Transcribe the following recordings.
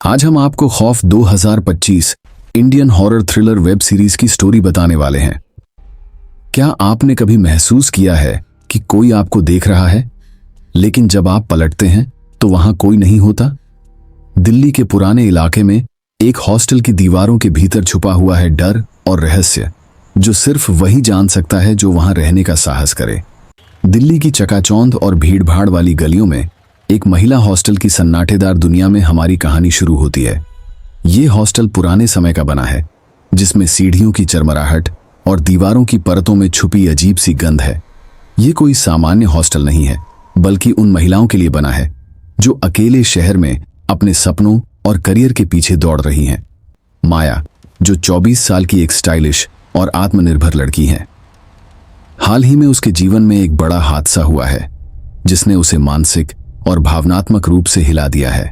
आज हम आपको खौफ 2025 Indian horror thriller web series की स्टोरी बताने वाले हैं। क्या आपने कभी महसूस किया है कि कोई आपको देख रहा है, लेकिन जब आप पलटते हैं तो वहां कोई नहीं होता? दिल्ली के पुराने इलाके में एक हॉस्टल की दीवारों के भीतर छुपा हुआ है डर और रहस्य, जो सिर्फ वही जान सकता है जो वहां रहने का साहस करे। दिल्ली की चकाचौंध और भीड़भाड़ वाली गलियों में एक महिला हॉस्टल की सन्नाटेदार दुनिया में हमारी कहानी शुरू होती है। ये हॉस्टल पुराने समय का बना है, जिसमें सीढ़ियों की चरमराहट और दीवारों की परतों में छुपी अजीब सी गंध है। ये कोई सामान्य हॉस्टल नहीं है, बल्कि उन महिलाओं के लिए बना है जो अकेले शहर में अपने सपनों और करियर के पीछे दौड़ रही हैं। माया, जो 24 साल की एक स्टाइलिश और आत्मनिर्भर लड़की है। हाल ही में उसके जीवन में एक बड़ा हादसा हुआ है, जिसने उसे मानसिक और भावनात्मक रूप से हिला दिया है।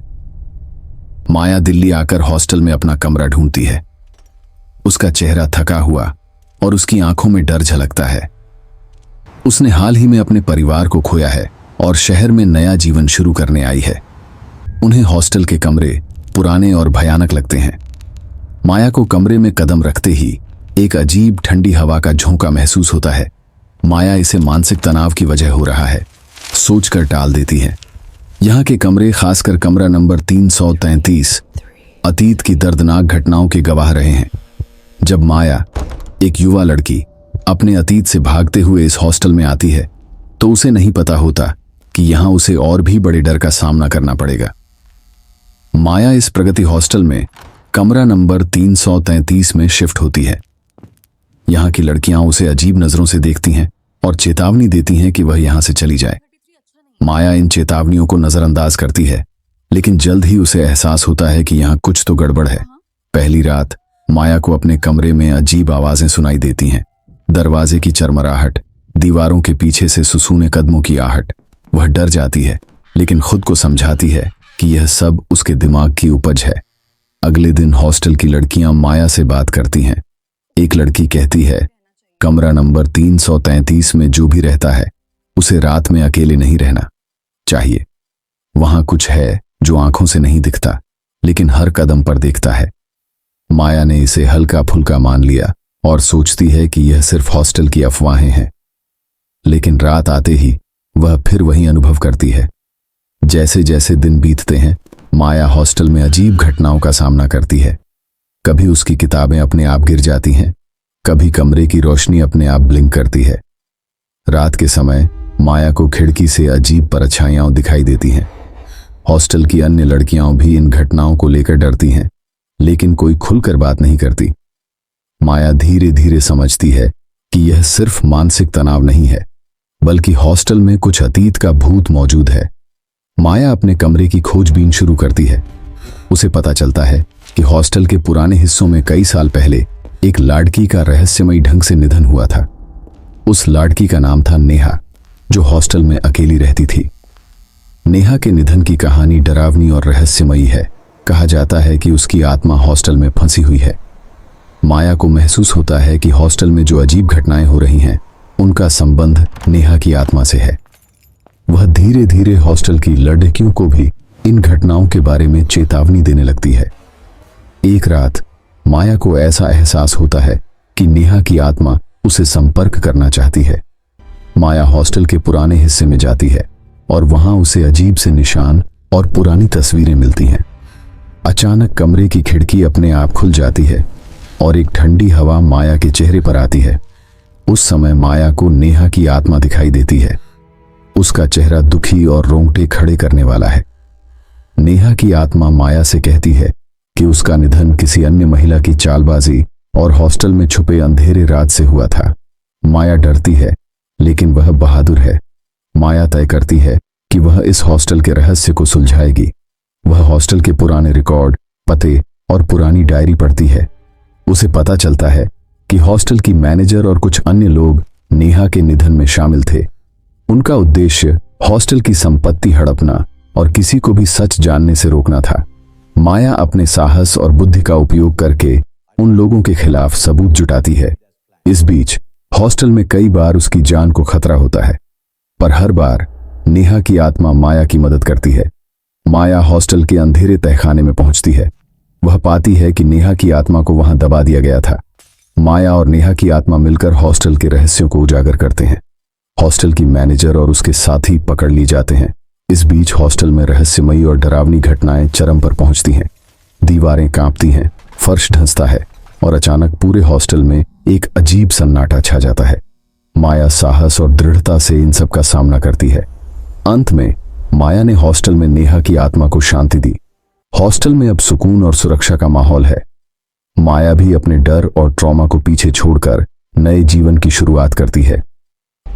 माया दिल्ली आकर हॉस्टल में अपना कमरा ढूंढती है। उसका चेहरा थका हुआ और उसकी आंखों में डर झलकता है। उसने हाल ही में अपने परिवार को खोया है और शहर में नया जीवन शुरू करने आई है। उन्हें हॉस्टल के कमरे पुराने और भयानक लगते हैं। माया को कमरे में कदम रखते ही एक अजीब ठंडी हवा का झोंका महसूस होता है। माया इसे मानसिक तनाव की वजह हो रहा है सोचकर टाल देती है। यहाँ के कमरे, खासकर कमरा नंबर 333, अतीत की दर्दनाक घटनाओं के गवाह रहे हैं। जब माया, एक युवा लड़की, अपने अतीत से भागते हुए इस हॉस्टल में आती है, तो उसे नहीं पता होता कि यहाँ उसे और भी बड़े डर का सामना करना पड़ेगा। माया इस प्रगति हॉस्टल में कमरा नंबर 333 में शिफ्ट होती है। यहाँ की लड़कियां उसे अजीब नजरों से देखती हैं और चेतावनी देती हैं कि वह यहाँ से चली जाए। माया इन चेतावनियों को नजरअंदाज करती है, लेकिन जल्द ही उसे एहसास होता है कि यहाँ कुछ तो गड़बड़ है। पहली रात माया को अपने कमरे में अजीब आवाजें सुनाई देती हैं। दरवाजे की चरमराहट, दीवारों के पीछे से सुसूने कदमों की आहट। वह डर जाती है, लेकिन खुद को समझाती है कि यह सब उसके दिमाग की उपज है। अगले दिन हॉस्टल की लड़कियां माया से बात करती हैं। एक लड़की कहती है, कमरा नंबर 333 में जो भी रहता है, उसे रात में अकेले नहीं रहना चाहिए। वहां कुछ है जो आंखों से नहीं दिखता, लेकिन हर कदम पर देखता है। माया ने इसे हल्का फुल्का मान लिया और सोचती है कि यह सिर्फ हॉस्टल की अफवाहें हैं। लेकिन रात आते ही वह फिर वही अनुभव करती है। जैसे जैसे दिन बीतते हैं, माया हॉस्टल में अजीब घटनाओं का सामना करती है। कभी उसकी किताबें अपने आप गिर जाती हैं, कभी कमरे की रोशनी अपने आप ब्लिंक करती है। रात के समय माया को खिड़की से अजीब परछाइयां दिखाई देती हैं। हॉस्टल की अन्य लड़कियां भी इन घटनाओं को लेकर डरती हैं, लेकिन कोई खुलकर बात नहीं करती। माया धीरे धीरे समझती है कि यह सिर्फ मानसिक तनाव नहीं है, बल्कि हॉस्टल में कुछ अतीत का भूत मौजूद है। माया अपने कमरे की खोजबीन शुरू करती है। उसे पता चलता है कि हॉस्टल के पुराने हिस्सों में कई साल पहले एक लड़की का रहस्यमयी ढंग से निधन हुआ था। उस लड़की का नाम था नेहा, जो हॉस्टल में अकेली रहती थी। नेहा के निधन की कहानी डरावनी और रहस्यमयी है। कहा जाता है कि उसकी आत्मा हॉस्टल में फंसी हुई है। माया को महसूस होता है कि हॉस्टल में जो अजीब घटनाएं हो रही हैं, उनका संबंध नेहा की आत्मा से है। वह धीरे धीरे हॉस्टल की लड़कियों को भी इन घटनाओं के बारे में चेतावनी देने लगती है। एक रात माया को ऐसा एहसास होता है कि नेहा की आत्मा उसे संपर्क करना चाहती है। माया हॉस्टल के पुराने हिस्से में जाती है और वहां उसे अजीब से निशान और पुरानी तस्वीरें मिलती हैं। अचानक कमरे की खिड़की अपने आप खुल जाती है और एक ठंडी हवा माया के चेहरे पर आती है। उस समय माया को नेहा की आत्मा दिखाई देती है। उसका चेहरा दुखी और रोंगटे खड़े करने वाला है। नेहा की आत्मा माया से कहती है कि उसका निधन किसी अन्य महिला की चालबाजी और हॉस्टल में छुपे अंधेरे राज से हुआ था। माया डरती है, लेकिन वह बहादुर है। माया तय करती है कि वह इस हॉस्टल के रहस्य को सुलझाएगी। वह हॉस्टल के पुराने रिकॉर्ड, पते और पुरानी डायरी पढ़ती है। उसे पता चलता है कि हॉस्टल की मैनेजर और कुछ अन्य लोग नेहा के निधन में शामिल थे। उनका उद्देश्य हॉस्टल की संपत्ति हड़पना और किसी को भी सच जानने से रोकना था। माया अपने साहस और बुद्धि का उपयोग करके उन लोगों के खिलाफ सबूत जुटाती है। इस बीच हॉस्टल में कई बार उसकी जान को खतरा होता है, पर हर बार नेहा की आत्मा माया की मदद करती है। माया हॉस्टल के अंधेरे तहखाने में पहुंचती है। वह पाती है कि नेहा की आत्मा को वहां दबा दिया गया था। माया और नेहा की आत्मा मिलकर हॉस्टल के रहस्यों को उजागर करते हैं। हॉस्टल की मैनेजर और उसके साथी पकड़ ली जाते हैं। इस बीच हॉस्टल में रहस्यमयी और डरावनी घटनाएं चरम पर पहुंचती हैं। दीवारें कांपती हैं, फर्श धंसता है और अचानक पूरे हॉस्टल में एक अजीब सन्नाटा छा जाता है। माया साहस और दृढ़ता से इन सब का सामना करती है। अंत में माया ने हॉस्टल में नेहा की आत्मा को शांति दी। हॉस्टल में अब सुकून और सुरक्षा का माहौल है। माया भी अपने डर और ट्रॉमा को पीछे छोड़कर नए जीवन की शुरुआत करती है।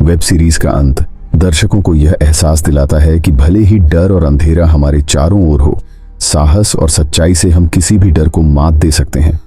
वेब सीरीज का अंत दर्शकों को यह एहसास दिलाता है कि भले ही डर और अंधेरा हमारे चारों ओर हो, साहस और सच्चाई से हम किसी भी डर को मात दे सकते हैं।